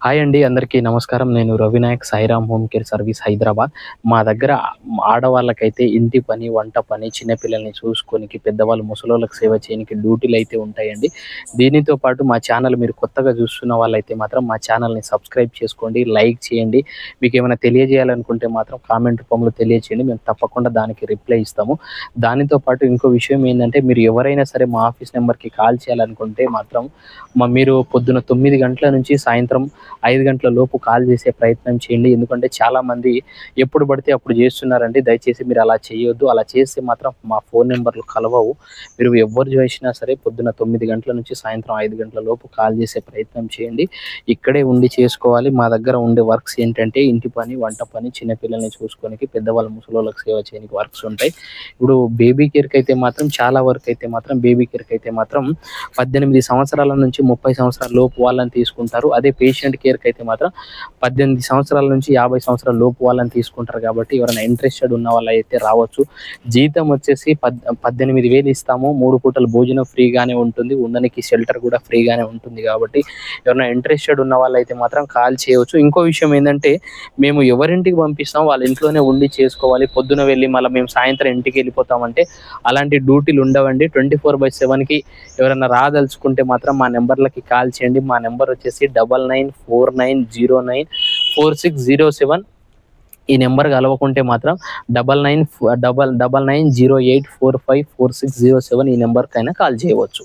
Hi అండి. అందరికీ నమస్కారం. నేను Ravinayak Sairam home care service Hyderabad. మా దగ్గర ఆడవాళ్ళకైతే ఇంటి పని, వంట పని, చిన్న పిల్లల్ని చూసుకోనికి, పెద్దవాళ్ళు ముసలోళ్ళకి సేవ చేయనికి డ్యూటీలైతే ఉంటాయండి. దీనితో పాటు మా ఛానల్ మీరు కొత్తగా చూస్తున్న వాళ్ళైతే మాత్రం మా ఛానల్‌ని సబ్స్క్రైబ్ చేసుకోండి, లైక్ చేయండి. మీకేమైనా తెలియజేయాలనుకుంటే మాత్రం కామెంట్ రూపంలో తెలియచేయండి. మేము తప్పకుండా దానికి రిప్లై ఇస్తాము. దానితో పాటు ఇంకో విషయం ఏందంటే, మీరు ఎవరైనా సరే మా ఆఫీస్ నెంబర్‌కి కాల్ చేయాలనుకుంటే మాత్రం మీరు పొద్దున 9 గంటల నుంచి సాయంత్రం 5 గంటల లోపు కాల్ చేసే ప్రయత్నం చేయండి. ఎందుకంటే చాలామంది ఎప్పుడు పడితే అప్పుడు చేస్తున్నారండి. దయచేసి మీరు అలా చేయొద్దు. అలా చేస్తే మాత్రం మా ఫోన్ నంబర్‌లు కలవవు. మీరు ఎవ్వరు చేసినా సరే పొద్దున 9 గంటల నుంచి సాయంత్రం 5 గంటల లోపు కాల్ చేసే ప్రయత్నం చేయండి. ఇక్కడే ఉండి చేసుకోవాలి. మా దగ్గర ఉండే వర్క్స్ ఏంటంటే ఇంటి పని, వంట పని, చిన్న పిల్లల్ని చూసుకోనికి, పెద్దవాళ్ళ ముసలోళ్ళకి సేవ చేయనికి వర్క్స్ ఉంటాయి. ఇప్పుడు బేబీ కేర్‌కైతే మాత్రం చాలా వరకైతే మాత్రం బేబీ కేర్‌కైతే మాత్రం 18 సంవత్సరాల నుంచి 30 సంవత్సరాల లోపు వాళ్ళని తీసుకుంటారు. అదే పేషెంట్ కేర్‌కి అయితే మాత్రం 18 సంవత్సరాల నుంచి 50 సంవత్సరాల లోపు వాళ్ళని తీసుకుంటారు కాబట్టి ఎవరైనా ఇంట్రెస్టెడ్ ఉన్న వాళ్ళైతే రావచ్చు. జీతం వచ్చేసి 18,000 ఇస్తాము. 3 పూటల భోజనం ఫ్రీగానే ఉంటుంది. ఉండనికి షెల్టర్ కూడా ఫ్రీగానే ఉంటుంది కాబట్టి ఎవరైనా ఇంట్రెస్టెడ్ ఉన్న వాళ్ళైతే మాత్రం కాల్ చేయవచ్చు. ఇంకో విషయం ఏందంటే మేము ఎవరింటికి పంపిస్తాం వాళ్ళ ఇంట్లోనే ఉండి చేసుకోవాలి. పొద్దున వెళ్ళి మళ్ళీ మేము సాయంత్రం ఇంటికి వెళ్ళిపోతామంటే అలాంటి డ్యూటీలు ఉండవండి. 24/7కి ఎవరైనా రాదలుచుకుంటే మాత్రం మా నెంబర్లకి కాల్ చేయండి. మా నెంబర్ వచ్చేసి 9949094607. ఈ నెంబర్ కలవకుంటే మాత్రం 999908454607 ఈ నెంబర్కైనా కాల్ చేయవచ్చు.